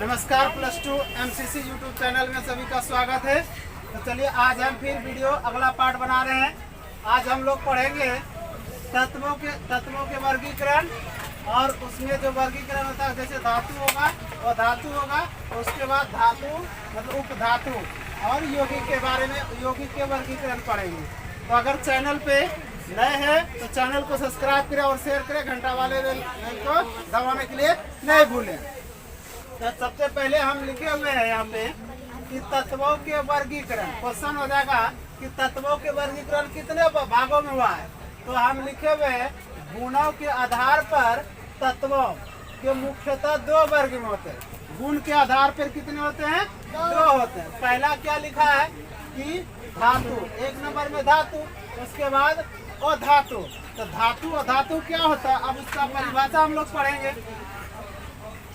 नमस्कार plus 2 MCC YouTube channel में सभी का स्वागत है। तो चलिए आज हम फिर वीडियो अगला पार्ट बना रहे हैं। आज हम लोग पढ़ेंगे तत्वों के वर्गीकरण और उसमें जो वर्गीकरण होता है जैसे धातु होगा और धातु होगा, उसके बाद धातु मतलब उपधातु और यौगिक के बारे में यौगिक के वर्गीकरण पढ़ेंगे। तो अगर चैनल पे नए हैं तो चैनल को सब्सक्राइब करें और शेयर करें, घंटा वाले बेल को दबाने के लिए नहीं भूलें। तो सबसे पहले हम लिखे हुए हैं यहाँ पे कि तत्वों के वर्गीकरण। क्वेश्चन हो जाएगा कि तत्वों के वर्गीकरण कितने भागों में हुआ है। तो हम लिखे हुए हैं गुणों के आधार पर तत्वों के मुख्यतः दो वर्ग में होते हैं। गुण के आधार पर कितने होते हैं? दो होते हैं। पहला क्या लिखा है कि धातु, एक नंबर में धातु, उसके बाद अधातु। तो धातु अधातु क्या होता है, अब उसका परिभाषा हम लोग पढ़ेंगे।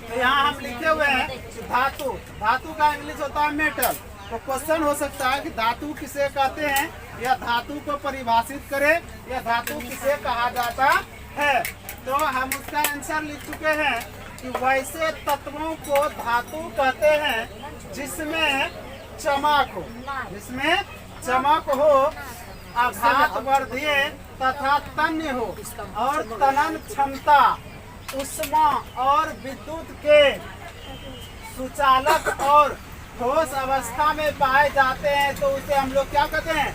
तो यहाँ हम लिखे हुए हैं धातु, धातु का इंग्लिश होता है मेटल। तो क्वेश्चन हो सकता है कि धातु किसे कहते हैं, या धातु को परिभाषित करें, या धातु किसे कहा जाता है। तो हम उसका आंसर लिख चुके हैं कि वैसे तत्वों को धातु कहते हैं जिसमें चमक हो, जिसमें चमक हो, आघात वर्धीय तथा तन्य हो और तनन क्षमता, उष्मा और विद्युत के सुचालक और ठोस अवस्था में पाए जाते हैं। तो उसे हम लोग क्या कहते हैं?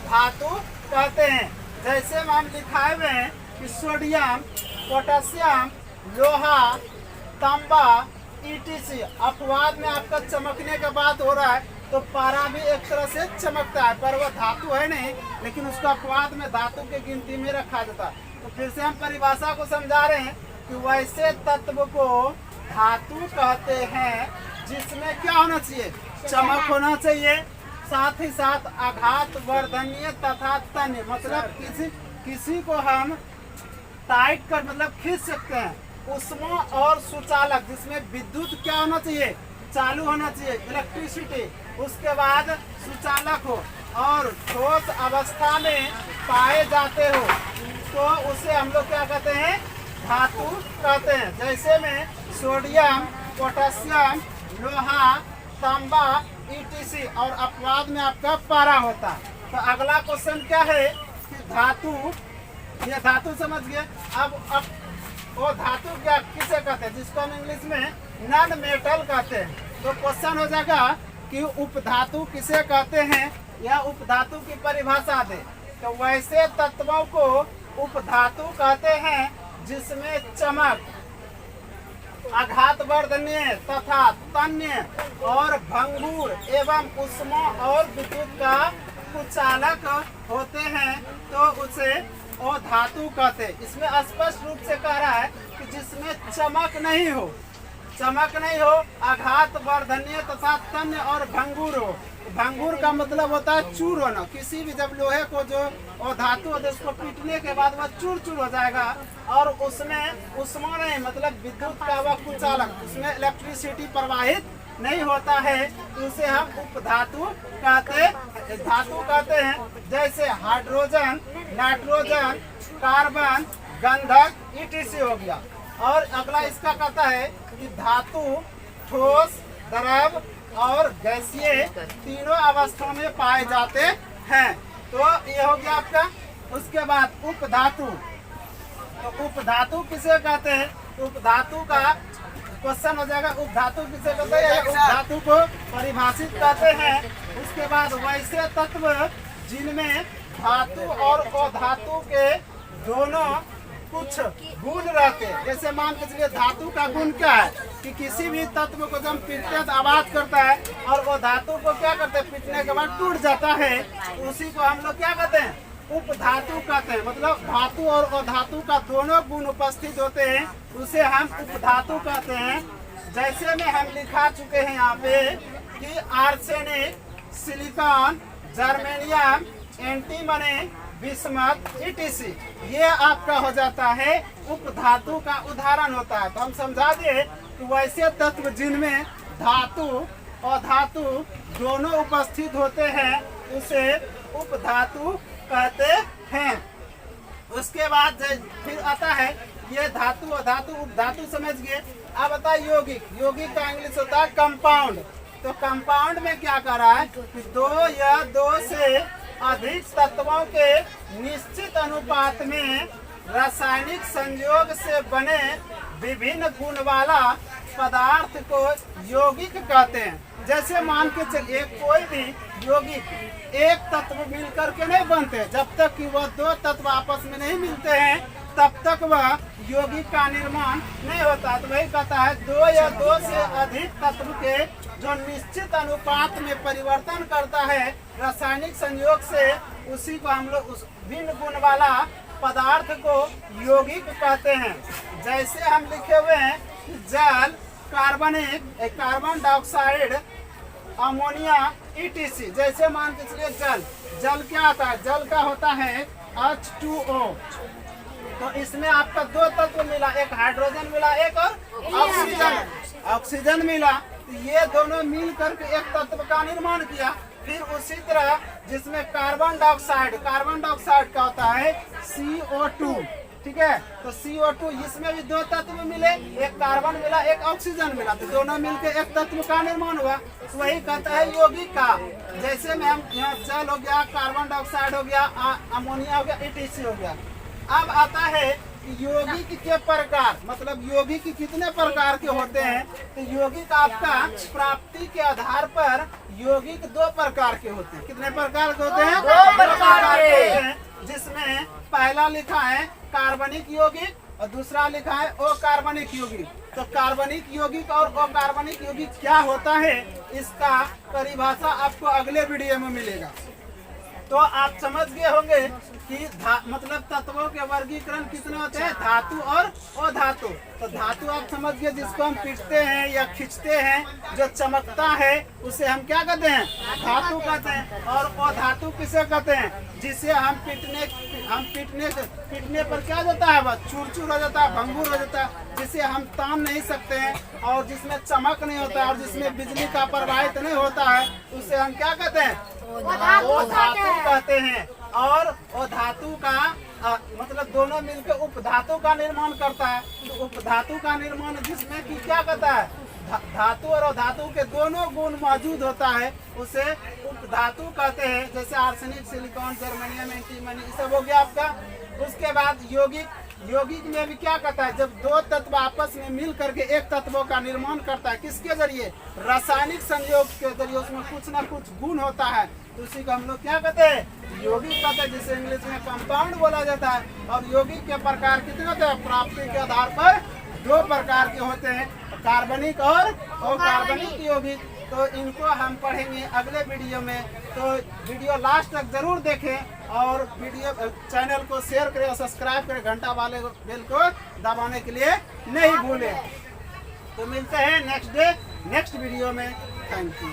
धातु कहते हैं। जैसे हम लिखाए हुए हैं कि सोडियम, पोटेशियम, लोहा, तांबा, ईटीसी। अपवाद में आपका चमकने का बात हो रहा है तो पारा भी एक तरह से चमकता है, पर वह धातु है नहीं, लेकिन उसका अपवाद में धातु के गिनती में रखा जाता है। तो फिर से हम परिभाषा को समझा रहे हैं कि वैसे तत्व को धातु कहते हैं जिसमें क्या होना चाहिए? चमक होना चाहिए, साथ ही साथ आघात वर्धनीय तथा तन्य, मतलब किसी को हम टाइट कर मतलब खींच सकते हैं। उष्मा और सुचालक, जिसमें विद्युत क्या होना चाहिए? चालू होना चाहिए, इलेक्ट्रिसिटी। उसके बाद सुचालक हो और ठोस अवस्था में पाए जाते हो तो उसे हम लोग क्या कहते हैं? धातु कहते हैं। जैसे में सोडियम, पोटेशियम, लोहा, तांबा, ईटीसी और अपवाद में आपका पारा होता है। तो अगला क्वेश्चन क्या है कि धातु, ये धातु समझ गए। अब वो धातु क्या किसे कहते हैं, जिसको हम इंग्लिश में नॉन मेटल कहते हैं। तो क्वेश्चन हो जाएगा कि उपधातु किसे कहते हैं, या उपधातु की परिभाषा दे। तो वैसे तत्वों को उपधातु कहते हैं जिसमें चमक, आघात वर्धनीय तथा तन्य और भंगुर एवं उष्मा और विद्युत का कुचालक होते हैं तो उसे वो धातु कहते हैं। इसमें स्पष्ट रूप से कह रहा है कि जिसमें चमक नहीं हो, चमक नहीं हो, आघात वर्धनीय तथा तन्य और भंगुर हो। भंगुर का मतलब होता है चूर होना। किसी भी जब लोहे को जो और धातु होता है उसको पीटने के बाद वह चूर चूर हो जाएगा, और उसमें उष्मा नहीं मतलब विद्युत का वह कुचालक, उसमें इलेक्ट्रिसिटी प्रवाहित नहीं होता है, तो उसे हम उपधातु धातु कहते हैं। जैसे हाइड्रोजन, नाइट्रोजन, कार्बन, गंधक, ईटीसी हो गया। और अगला इसका कहता है कि धातु ठोस, द्रव और गैसीय तीनों अवस्थाओं में पाए जाते हैं। तो ये हो गया आपका। उसके बाद उपधातु। तो उपधातु किसे कहते हैं? उपधातु का क्वेश्चन हो जाएगा, उपधातु किसे कहते हैं? उपधातु को परिभाषित करते हैं। उसके बाद वैसे तत्व जिनमें धातु और अधातु के दोनों कुछ गुण रहते हैं। जैसे मान के चलिए धातु का गुण क्या है कि किसी भी तत्व को जब पीटते हैं तो आवाज करता है, और वो धातु को क्या करते हैं? पीटने के बाद टूट जाता है। उसी को हम लोग क्या कहते हैं? उपधातु कहते हैं। मतलब धातु और अधातु का दोनों गुण उपस्थित होते हैं, उसे हम उपधातु कहते हैं। जैसे में हम लिखा चुके हैं यहाँ पे कि arsenic, silicon, germanium, antimony, bismuth, etc, ये आपका हो जाता है उपधातु का उदाहरण होता है। तो हम समझा दिए कि वैसे तत्व जिनमें धातु और धातु दोनों उपस्थित होते हैं उसे उपधातु कहते हैं। उसके बाद फिर आता है ये धातु, धातु उपधातु समझ गए। अब आता है यौगिक। यौगिक का इंग्लिश होता है कंपाउंड। तो कंपाउंड में क्या कर रहा है कि दो या दो से अधिक तत्वों के निश्चित अनुपात में रासायनिक संयोग से बने विभिन्न गुण वाला पदार्थ को यौगिक कहते हैं। जैसे मान के चलिए कोई भी यौगिक एक तत्व मिलकर के नहीं बनते, जब तक कि वह दो तत्व आपस में नहीं मिलते हैं तब तक वह यौगिक का निर्माण नहीं होता। तो वही कहता है दो या दो से अधिक तत्व के जो निश्चित अनुपात में परिवर्तन करता है रासायनिक संयोग से, उसी को हम लोग उस भिन्न गुण वाला पदार्थ को यौगिक कहते हैं। जैसे हम लिखे हुए हैं जल, कार्बनिक, कार्बन डाइऑक्साइड, अमोनिया, ETC। जैसे मान के चलिए जल क्या आता है, जल का होता है H2O। तो इसमें आपका दो तत्व मिला, एक हाइड्रोजन मिला, एक और ऑक्सीजन मिला। तो ये दोनों मिल करके एक तत्व का निर्माण किया। फिर उसी तरह जिसमें कार्बन डाइऑक्साइड का होता है CO2, ठीक है। तो CO2 इसमें भी दो तत्व मिले, एक कार्बन मिला, एक ऑक्सीजन मिला, तो दोनों मिलकर एक तत्व का निर्माण हुआ। तो वही कहता है यौगिक का। जैसे में हम यहाँ जल हो गया, कार्बन डाइऑक्साइड हो गया, अमोनिया हो गया, ETC हो गया। अब आता है यौगिक के प्रकार, मतलब यौगिक कितने प्रकार के होते हैं। तो यौगिक आपका प्राप्ति के आधार पर यौगिक दो प्रकार के होते हैं। कितने प्रकार के होते हैं? दो प्रकार के। जिसमें पहला लिखा है कार्बनिक यौगिक और दूसरा लिखा है अकार्बनिक यौगिक। तो कार्बनिक यौगिक और अकार्बनिक यौगिक क्या होता है, इसका परिभाषा आपको अगले वीडियो में मिलेगा। तो आप समझ गए होंगे कि मतलब तत्वों के वर्गीकरण कितने होते हैं, धातु और अधातु। तो धातु आप समझ गए जिसको हम पीटते हैं या खींचते हैं, जो चमकता है उसे हम क्या कहते हैं, धातु कहते हैं। और अधातु किसे कहते हैं, जिसे हम पीटने पर क्या होता है, बस चूर हो जाता है, भंगुर हो जाता है, जिसे हम तान नहीं सकते हैं और जिसमें चमक नहीं होता है और जिसमें बिजली का प्रवाहित नहीं होता है, उसे हम क्या कहते हैं, धातु कहते हैं। और वो धातु का मतलब दोनों मिलकर उपधातु का निर्माण करता है। तो उपधातु का निर्माण जिसमें कि क्या कहता है, धातु और अधातु के दोनों गुण मौजूद होता है, उसे उपधातु कहते हैं। जैसे आर्सेनिक, सिलिकॉन, जर्मेनियम, एंटीमनी, ये सब हो गया आपका। उसके बाद यौगिक में भी क्या कहता है, जब दो तत्व आपस में मिल करके एक तत्वों का निर्माण करता है, किसके जरिए, रासायनिक संयोग के जरिए, उसमें कुछ ना कुछ गुण होता है, तो उसी को हम लोग क्या कहते हैं, यौगिक कहते हैं, जिसे इंग्लिश में कंपाउंड बोला जाता है। और यौगिक के प्रकार कितने होते हैं, प्राप्ति के आधार पर दो प्रकार के होते हैं, कार्बनिक और अकार्बनिक यौगिक। तो इनको हम पढ़ेंगे अगले वीडियो में। तो वीडियो लास्ट तक जरूर देखें और वीडियो चैनल को शेयर करें और सब्सक्राइब करें, घंटा वाले बेल को दबाने के लिए नहीं भूलें। तो मिलते हैं नेक्स्ट वीडियो में। Thank you.